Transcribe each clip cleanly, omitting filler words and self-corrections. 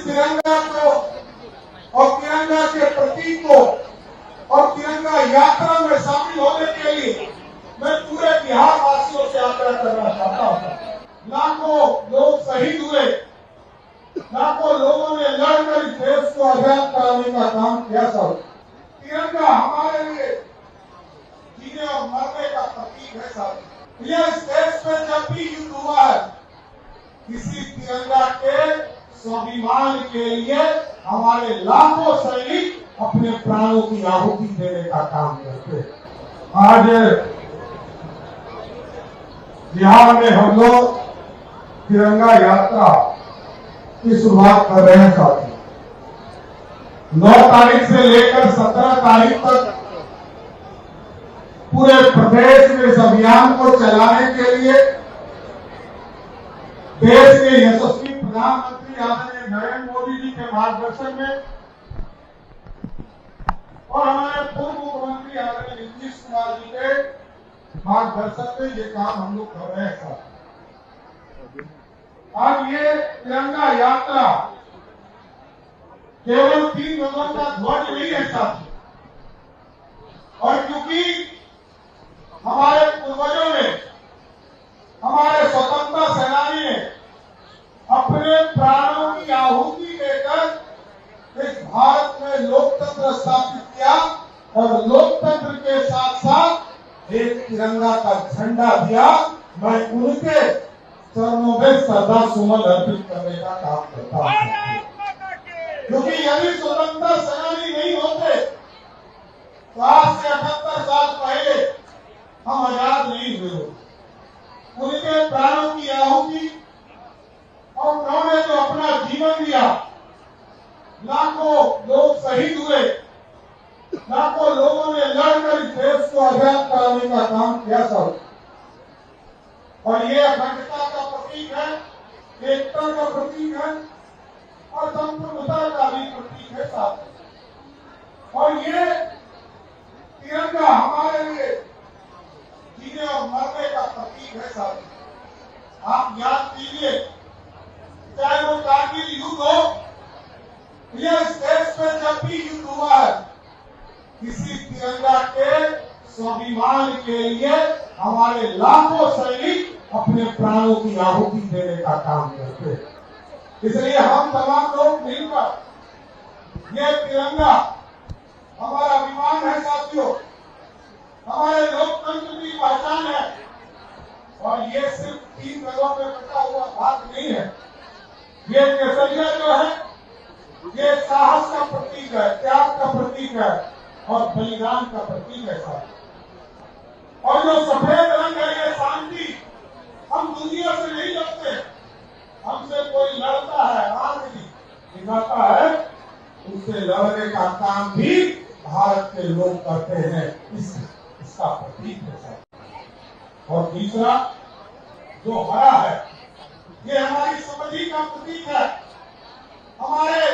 तिरंगा को और तिरंगा के प्रतीक को और तिरंगा यात्रा में शामिल होने के लिए मैं पूरे बिहार वासियों से आग्रह करना चाहता हूँ। लाखों लोग शहीद हुए, लाखों लोगों ने लड़कर इस देश को आजाद कराने का काम किया। सब तिरंगा हमारे लिए जीने और मरने का प्रतीक है। सब यह इस देश में जब भी युद्ध हुआ है, किसी तिरंगा के स्वाभिमान के लिए हमारे लाखों सैनिक अपने प्राणों की आहुति देने का काम करते। आज बिहार में हम लोग तिरंगा यात्रा की शुरुआत कर रहे हैं। साथी 9 तारीख से लेकर 17 तारीख तक पूरे प्रदेश में इस अभियान को चलाने के लिए देश के यशस्वी प्रधानमंत्री आदरणीय नरेंद्र मोदी जी के मार्गदर्शन में और हमारे पूर्व मुख्यमंत्री आदरणीय नीतीश कुमार जी के मार्गदर्शन में ये काम हम लोग कर रहे हैं। अब ये तिरंगा यात्रा केवल 3 रंगों का ध्वज नहीं है साथी, और क्योंकि हमारे पूर्वजों ने, हमारे स्वतंत्रता सेनानी ने अपने प्राणों की आहुति देकर इस भारत में लोकतंत्र स्थापित किया और लोकतंत्र के साथ साथ एक तिरंगा का झंडा दिया। मैं उनके चरणों में श्रद्धा सुमन अर्पित करने का काम करता हूं, क्योंकि यदि स्वतंत्रता सेनानी नहीं होते तो आज से 78 साल पहले हम आजाद नहीं हुए होते। उनके प्राणों की आहुति और उन्होंने जो अपना जीवन दिया, लाखों लोग शहीद हुए, लाखों लोगों ने लड़कर इस देश को आजाद कराने का काम किया। सब और ये अखंडता का प्रतीक है, एकता का प्रतीक है और संप्रभुता का भी प्रतीक है साथ। और ये तिरंगा हमारे लिए जीने और मरने का प्रतीक है साथ। आप याद कीजिए, चाहे वो कारगिल युद्ध हो, यह इस देश में जब भी युद्ध हुआ है, किसी तिरंगा के स्वाभिमान के लिए हमारे लाखों सैनिक अपने प्राणों की आहुति देने का काम करते। इसलिए हम तमाम लोग मिलकर ये तिरंगा हमारा अभिमान है साथियों, हमारे लोकतंत्र की पहचान है। और ये सिर्फ 3 रंगों में बटा हुआ भाग नहीं है। ये केसरिया जो है, ये साहस का प्रतीक है, त्याग का प्रतीक है और बलिदान का प्रतीक है साथ। और जो सफेद रंग है, ये शांति। हम दुनिया से नहीं लड़ते, हमसे कोई लड़ता है, आग दिखाता है, उससे लड़ने का काम भी भारत के लोग करते हैं। इसका प्रतीक है साथ। और तीसरा जो हरा है, ये हमारी समृद्धि का प्रतीक है। हमारे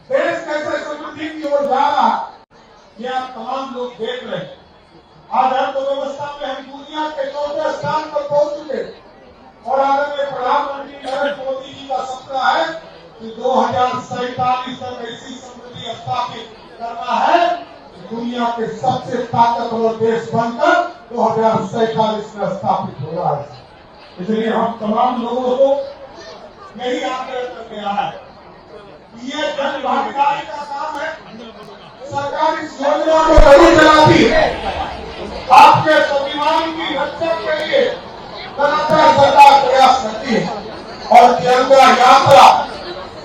देश कैसे समृद्धि की ओर जा रहा है, ये आप तमाम लोग देख रहे हैं। आज अर्थव्यवस्था में हम दुनिया के 4थे स्थान पर पहुंच चुके और आदरणीय प्रधानमंत्री नरेंद्र मोदी जी का सपना है कि 2047 तक ऐसी समृद्धि स्थापित करना है, दुनिया के सबसे ताकतवर देश बनकर 2047 में स्थापित हो रहा है। इसलिए हम तमाम लोगों को यही आग्रह करके रहा है कि ये जन भागीदारी का काम है। सरकार इस योजना को जरूर चलाती है, आपके स्वाभिमान की रक्षा के लिए लगातार सरकार प्रयास करती है। और तिरंगा यात्रा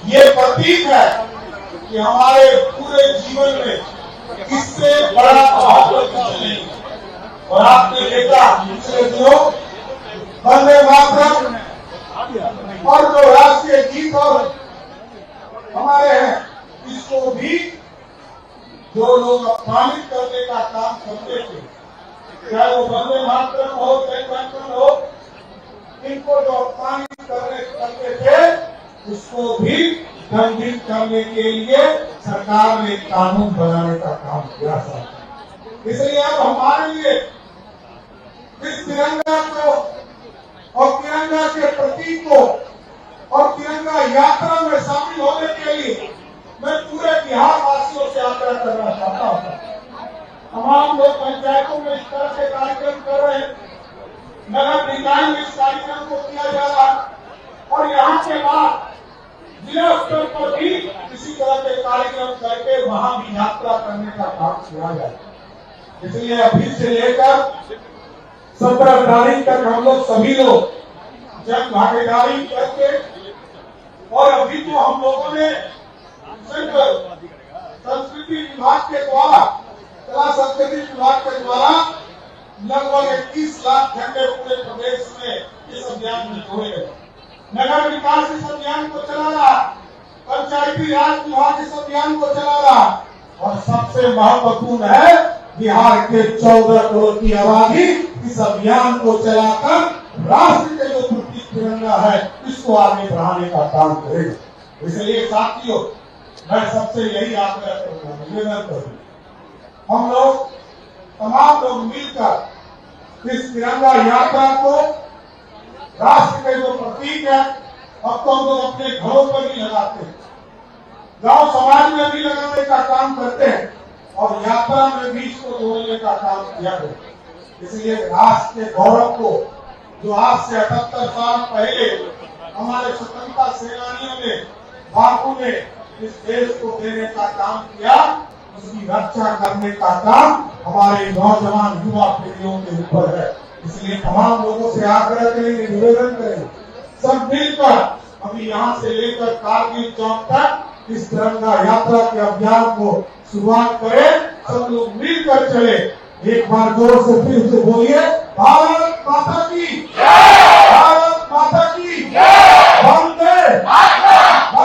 ये प्रतीक है कि हमारे पूरे जीवन में इससे बड़ा महत्व कुछ नहीं। और आपने देखा पिछले दिनों वंदे मातरम और जो राष्ट्रीय गीत और हमारे हैं, इसको भी जो लोग अपमानित करने का काम करते थे, चाहे वो वंदे मातरम हो, जय वंदन हो, इनको जो अपमानित करते थे, उसको भी दंडित करने के लिए सरकार ने कानून बनाने का काम किया था। इसलिए अब हमारे लिए इस तिरंगा को और तिरंगा के प्रतीक को और तिरंगा यात्रा में शामिल होने के लिए मैं पूरे बिहार वासियों से आग्रह करना चाहता हूँ। तमाम लोग पंचायतों में इस तरह के कार्यक्रम कर रहे हैं, नगर निकाय में इस कार्यक्रम को किया जा रहा है और यहाँ के बाद जिला स्तर पर भी इसी तरह के कार्यक्रम करके वहां भी यात्रा करने का काम किया जाए। इसलिए अभी से लेकर 17 तारीख तक हम लोग सभी लोग जन भागीदारी करके और अभी तो हम लोगों ने सिर्फ संस्कृति विभाग के द्वारा, कला संस्कृति विभाग के द्वारा लगभग 21 लाख झंडे पूरे प्रदेश में इस अभियान में जोड़े गए। नगर विकास इस अभियान को चला रहा, पंचायती राज विभाग इस अभियान को चला रहा और सबसे महत्वपूर्ण है बिहार के 14 करोड़ की आबादी इस अभियान को चलाकर राष्ट्र के जो प्रतीक तिरंगा है इसको आगे बढ़ाने का काम करेगा। इसलिए साथियों, मैं सबसे यही आग्रह करूंगा, निवेदन करूंगा, हम लोग तमाम लोग मिलकर इस तिरंगा यात्रा को राष्ट्र के जो प्रतीक है अब तो हम लोग अपने घरों पर भी लगाते हैं, गांव समाज में भी लगाने का काम करते हैं और यात्रा में भी इसको जोड़ने का काम किया गया। इसलिए राष्ट्र के गौरव को जो आज से 78 साल पहले हमारे स्वतंत्रता सेनानियों ने, बापू ने इस देश को देने का काम किया, उसकी रक्षा करने का काम हमारे नौजवान युवा पीढ़ियों के ऊपर है। इसलिए तमाम लोगों से आग्रह करेंगे, निवेदन करेंगे, सब मिलकर अभी यहाँ से लेकर कारगिल चौक तक इस तिरंगा यात्रा के अभियान को शुरुआत करें, सब लोग मिलकर चले। एक बार जोर से फिर से बोलिए, भारत माता की जय, भारत माता की जय, वंदे मातरम।